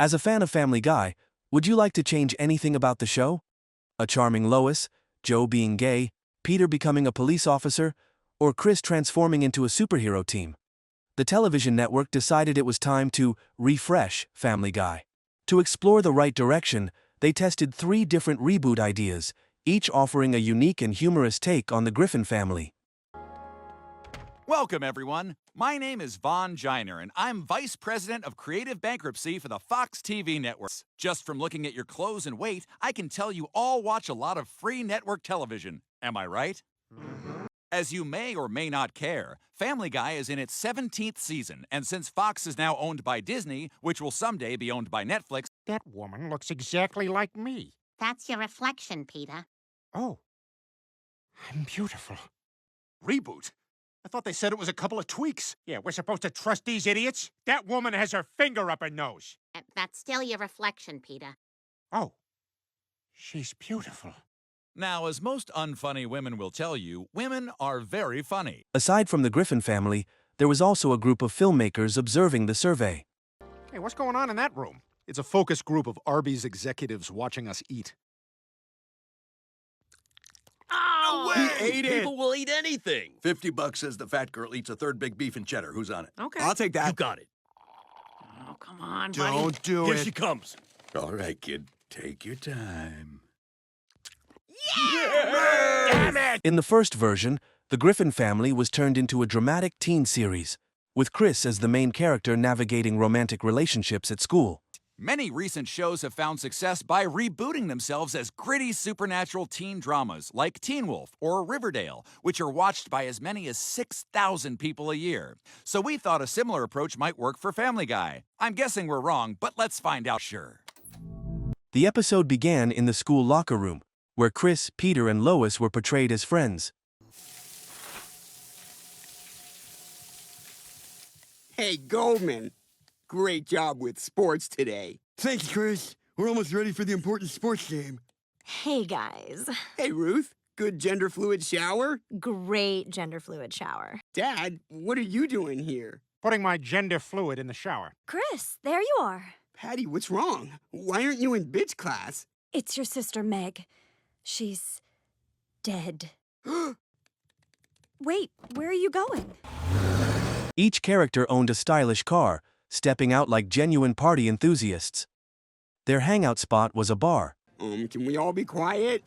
As a fan of Family Guy, would you like to change anything about the show? A charming Lois, Joe being gay, Peter becoming a police officer, or Chris transforming into a superhero team? The television network decided it was time to refresh Family Guy. To explore the right direction, they tested 3 different reboot ideas, each offering a unique and humorous take on the Griffin family. Welcome, everyone. My name is Vaughn Giner, and I'm Vice President of Creative Bankruptcy for the Fox TV network. Just from looking at your clothes and weight, I can tell you all watch a lot of free network television. Am I right? As you may or may not care, Family Guy is in its 17th season, and since Fox is now owned by Disney, which will someday be owned by Netflix... That woman looks exactly like me. That's your reflection, Peter. Oh, I'm beautiful. Reboot? I thought they said it was a couple of tweaks. Yeah, we're supposed to trust these idiots? That woman has her finger up her nose. That's still your reflection, Peter. Oh, she's beautiful. Now, as most unfunny women will tell you, women are very funny. Aside from the Griffin family, there was also a group of filmmakers observing the survey. Hey, what's going on in that room? It's a focus group of Arby's executives watching us eat. Oh, He ate it. People will eat anything. $50 says the fat girl eats a third big beef and cheddar. Who's on it? Okay. I'll take that. You got it. Oh, come on, buddy. Don't do Here it. she comes. All right, kid. Take your time. Damn it! In the first version, the Griffin family was turned into a dramatic teen series, with Chris as the main character navigating romantic relationships at school. Many recent shows have found success by rebooting themselves as gritty supernatural teen dramas like Teen Wolf or Riverdale, which are watched by as many as 6,000 people a year. So we thought a similar approach might work for Family Guy. I'm guessing we're wrong, but let's find out sure. The episode began in the school locker room, where Chris, Peter, and Lois were portrayed as friends. Hey, Goldman. Great job with sports today. Thanks, Chris. We're almost ready for the important sports game. Hey, guys. Hey, Ruth. Good gender fluid shower? Great gender fluid shower. Dad, what are you doing here? Putting my gender fluid in the shower. Chris, there you are. Patty, what's wrong? Why aren't you in bitch class? It's your sister, Meg. She's dead. Wait, where are you going? Each character owned a stylish car, stepping out like genuine party enthusiasts. Their hangout spot was a bar. Can we all be quiet?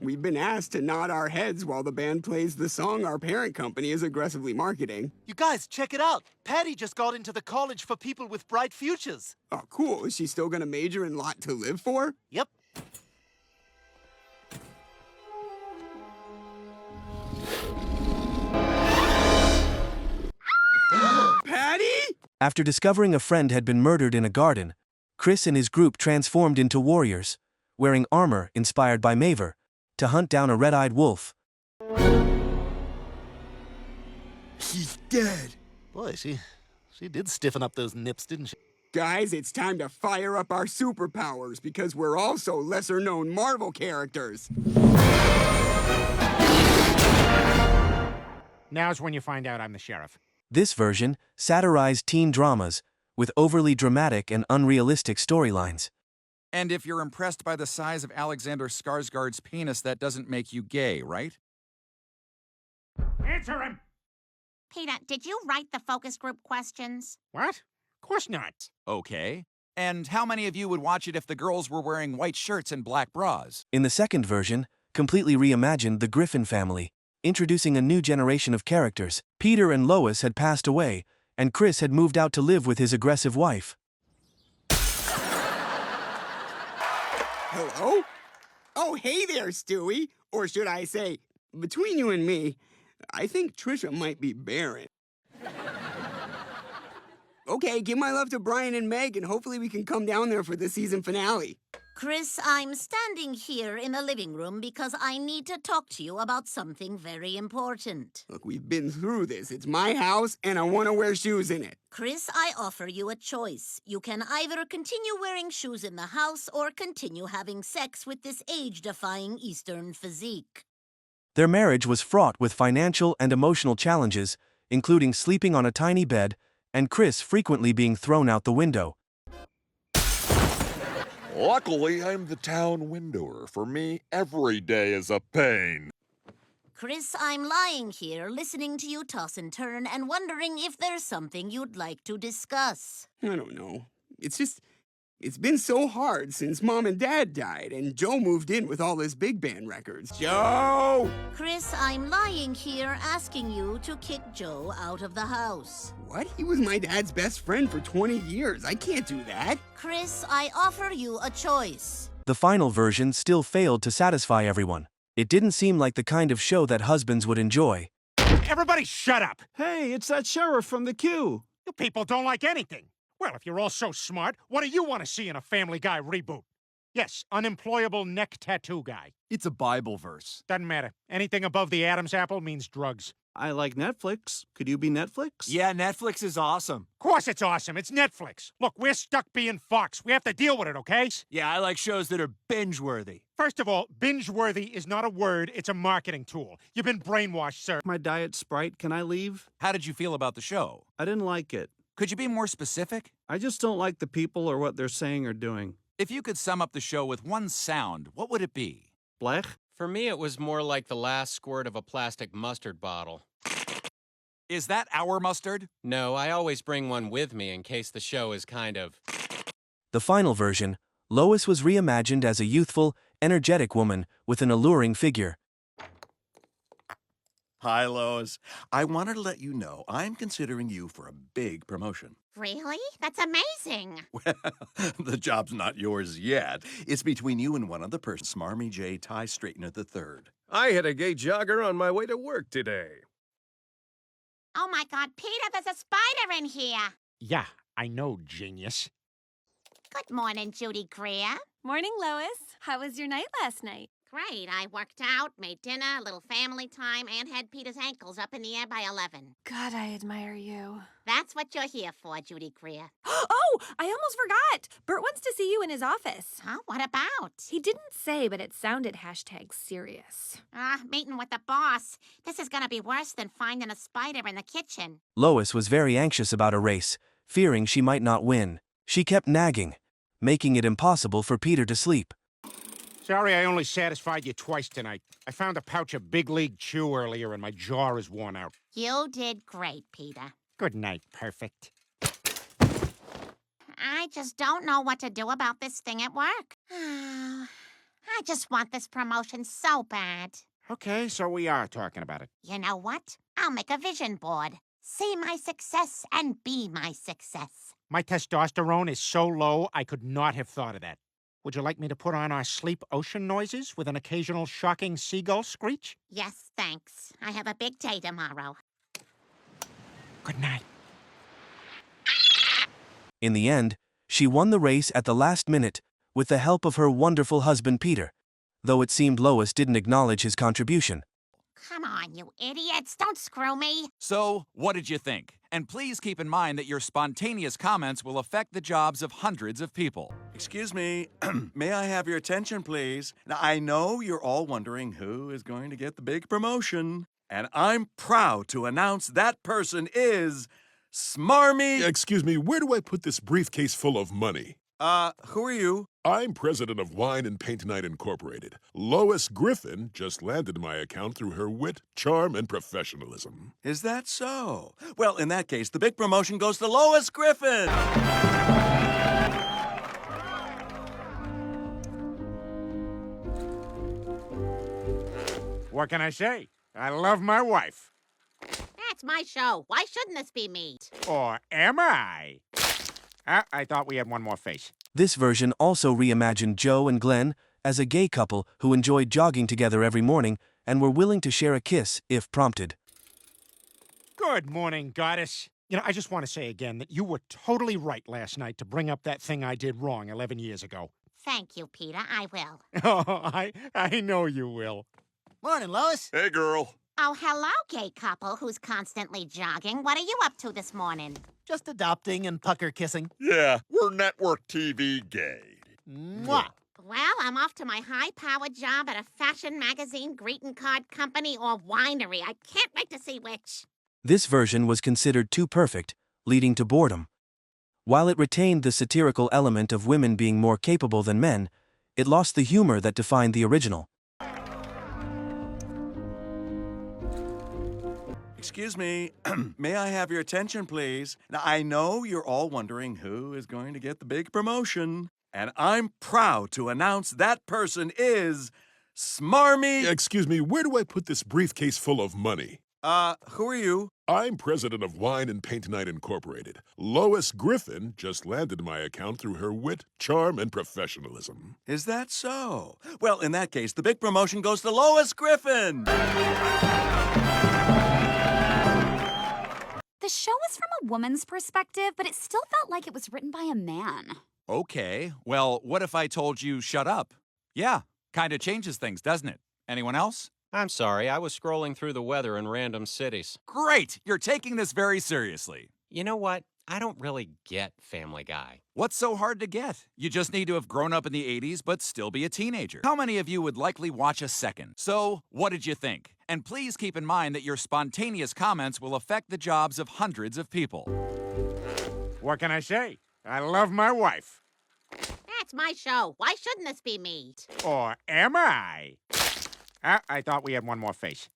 We've been asked to nod our heads while the band plays the song our parent company is aggressively marketing. You guys, check it out. Patty just got into the college for people with bright futures. Oh, cool. Is she still gonna major in Lot to Live for? Yep. Patty? After discovering a friend had been murdered in a garden, Chris and his group transformed into warriors, wearing armor inspired by Maver, to hunt down a red-eyed wolf. She's dead. Boy, she did stiffen up those nips, didn't she? Guys, it's time to fire up our superpowers because we're also lesser-known Marvel characters. Now's when you find out I'm the sheriff. This version satirized teen dramas, with overly dramatic and unrealistic storylines. And if you're impressed by the size of Alexander Skarsgård's penis, that doesn't make you gay, right? Answer him! Peter, did you write the focus group questions? What? Of course not. Okay. And how many of you would watch it if the girls were wearing white shirts and black bras? In the second version, completely reimagined the Griffin family, introducing a new generation of characters. Peter and Lois had passed away, and Chris had moved out to live with his aggressive wife. Hello? Oh, hey there, Stewie. Or should I say, between you and me, I think Trisha might be barren. Okay, give my love to Brian and Meg, and hopefully we can come down there for the season finale. Chris, I'm standing here in the living room because I need to talk to you about something very important. Look, we've been through this. It's my house, and I want to wear shoes in it. Chris, I offer you a choice. You can either continue wearing shoes in the house or continue having sex with this age-defying Eastern physique. Their marriage was fraught with financial and emotional challenges, including sleeping on a tiny bed, and Chris frequently being thrown out the window. Luckily, I'm the town windower. For me, every day is a pain. Chris, I'm lying here, listening to you toss and turn and wondering if there's something you'd like to discuss. I don't know. It's been so hard since Mom and Dad died, and Joe moved in with all his big band records. Joe! Chris, I'm lying here asking you to kick Joe out of the house. What? He was my dad's best friend for 20 years. I can't do that. Chris, I offer you a choice. The final version still failed to satisfy everyone. It didn't seem like the kind of show that husbands would enjoy. Everybody shut up! Hey, it's that sheriff from the queue. You people don't like anything. Well, if you're all so smart, what do you want to see in a Family Guy reboot? Yes, unemployable neck tattoo guy. It's a Bible verse. Doesn't matter. Anything above the Adam's apple means drugs. I like Netflix. Could you be Netflix? Yeah, Netflix is awesome. Of course it's awesome. It's Netflix. Look, we're stuck being Fox. We have to deal with it, okay? Yeah, I like shows that are binge-worthy. First of all, binge-worthy is not a word, it's a marketing tool. You've been brainwashed, sir. My diet Sprite, can I leave? How did you feel about the show? I didn't like it. Could you be more specific? I just don't like the people or what they're saying or doing. If you could sum up the show with one sound, what would it be? Blech? For me, it was more like the last squirt of a plastic mustard bottle. Is that our mustard? No, I always bring one with me in case the show is kind of... The final version, Lois was reimagined as a youthful, energetic woman with an alluring figure. Hi, Lois. I wanted to let you know I'm considering you for a big promotion. Really? That's amazing. Well, the job's not yours yet. It's between you and one other person, Smarmy J. Tie Straightener III. I hit a gay jogger on my way to work today. Oh my God, Peter, there's a spider in here. Yeah, I know, genius. Good morning, Judy Greer. Morning, Lois. How was your night last night? Great. I worked out, made dinner, a little family time, and had Peter's ankles up in the air by 11. God, I admire you. That's what you're here for, Judy Greer. Oh, I almost forgot. Bert wants to see you in his office. Huh? What about? He didn't say, but it sounded #serious. Meeting with the boss. This is gonna be worse than finding a spider in the kitchen. Lois was very anxious about a race, fearing she might not win. She kept nagging, making it impossible for Peter to sleep. Sorry I only satisfied you twice tonight. I found a pouch of Big League Chew earlier and my jaw is worn out. You did great, Peter. Good night, perfect. I just don't know what to do about this thing at work. I just want this promotion so bad. Okay, so we are talking about it. You know what? I'll make a vision board. See my success and be my success. My testosterone is so low, I could not have thought of that. Would you like me to put on our sleep ocean noises with an occasional shocking seagull screech? Yes, thanks. I have a big day tomorrow. Good night. In the end, she won the race at the last minute, with the help of her wonderful husband Peter, though it seemed Lois didn't acknowledge his contribution. Come on, you idiots. Don't screw me. So, what did you think? And please keep in mind that your spontaneous comments will affect the jobs of hundreds of people. Excuse me, may I have your attention, please? Now, I know you're all wondering who is going to get the big promotion, and I'm proud to announce that person is Smarmy... Excuse me, where do I put this briefcase full of money? Who are you? I'm president of Wine and Paint Night Incorporated. Lois Griffin just landed my account through her wit, charm, and professionalism. Is that so? Well, in that case, the big promotion goes to Lois Griffin! What can I say? I love my wife. That's my show. Why shouldn't this be me? Or am I? I thought we had one more face. This version also reimagined Joe and Glenn as a gay couple who enjoyed jogging together every morning and were willing to share a kiss if prompted. Good morning, goddess. You know, I just want to say again that you were totally right last night to bring up that thing I did wrong 11 years ago. Thank you, Peter. I will. Oh, I know you will. Morning, Lois. Hey, girl. Oh, hello, gay couple who's constantly jogging. What are you up to this morning? Just adopting and pucker kissing. Yeah, we're network TV gay. Mwah. Well, I'm off to my high-powered job at a fashion magazine, greeting card company, or winery. I can't wait to see which. This version was considered too perfect, leading to boredom. While it retained the satirical element of women being more capable than men, it lost the humor that defined the original. Excuse me, may I have your attention, please? Now, I know you're all wondering who is going to get the big promotion, and I'm proud to announce that person is Smarmy. Excuse me, where do I put this briefcase full of money? Who are you? I'm president of Wine and Paint Night Incorporated. Lois Griffin just landed my account through her wit, charm, and professionalism. Is that so? Well, in that case, the big promotion goes to Lois Griffin. The show was from a woman's perspective, but it still felt like it was written by a man. Okay, well, what if I told you shut up? Yeah, kind of changes things, doesn't it? Anyone else? I'm sorry, I was scrolling through the weather in random cities. Great! You're taking this very seriously. You know what? I don't really get Family Guy. What's so hard to get? You just need to have grown up in the 80s but still be a teenager. How many of you would likely watch a second? So, what did you think? And please keep in mind that your spontaneous comments will affect the jobs of hundreds of people. What can I say? I love my wife. That's my show. Why shouldn't this be me? Or am I? I thought we had one more face.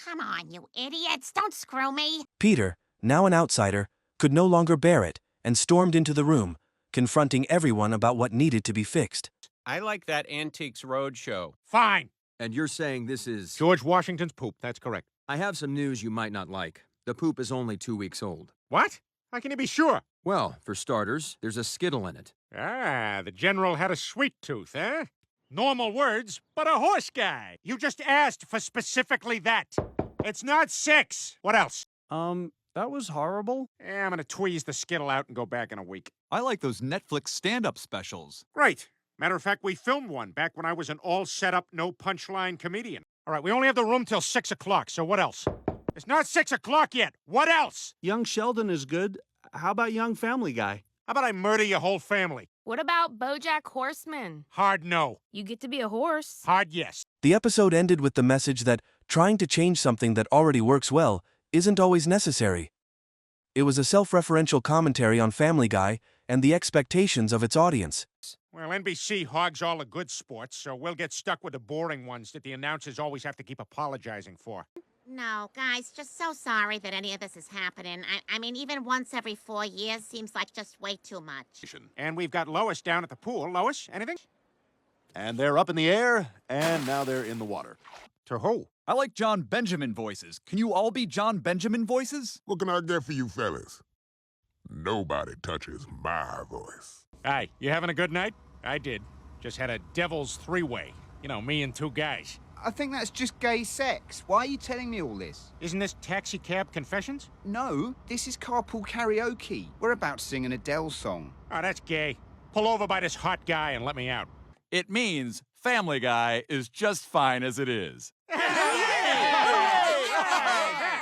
Come on, you idiots. Don't screw me. Peter, now an outsider, could no longer bear it and stormed into the room, confronting everyone about what needed to be fixed. I like that Antiques Roadshow. Fine. And you're saying this is... George Washington's poop, that's correct. I have some news you might not like. The poop is only 2 weeks old. What? How can you be sure? Well, for starters, there's a skittle in it. Ah, the general had a sweet tooth, eh? Normal words, but a horse guy. You just asked for specifically that. It's not 6. What else? That was horrible. I'm gonna tweeze the skittle out and go back in a week. I like those Netflix stand-up specials. Great. Matter of fact, we filmed one back when I was an all-set-up, no-punchline comedian. All right, we only have the room till 6 o'clock, so what else? It's not 6 o'clock yet. What else? Young Sheldon is good. How about Young Family Guy? How about I murder your whole family? What about BoJack Horseman? Hard no. You get to be a horse. Hard yes. The episode ended with the message that trying to change something that already works well isn't always necessary. It was a self-referential commentary on Family Guy and the expectations of its audience. Well, NBC hogs all the good sports, so we'll get stuck with the boring ones that the announcers always have to keep apologizing for. No, guys, just so sorry that any of this is happening. I mean, even once every 4 years seems like just way too much. And we've got Lois down at the pool. Lois, anything? And they're up in the air, and now they're in the water. To who? I like John Benjamin voices. Can you all be John Benjamin voices? What can I get for you fellas? Nobody touches my voice. Hi, you having a good night? I did. Just had a devil's three-way. You know, me and 2 guys. I think that's just gay sex. Why are you telling me all this? Isn't this Taxi Cab Confessions? No, this is carpool karaoke. We're about to sing an Adele song. Oh, that's gay. Pull over by this hot guy and let me out. It means Family Guy is just fine as it is.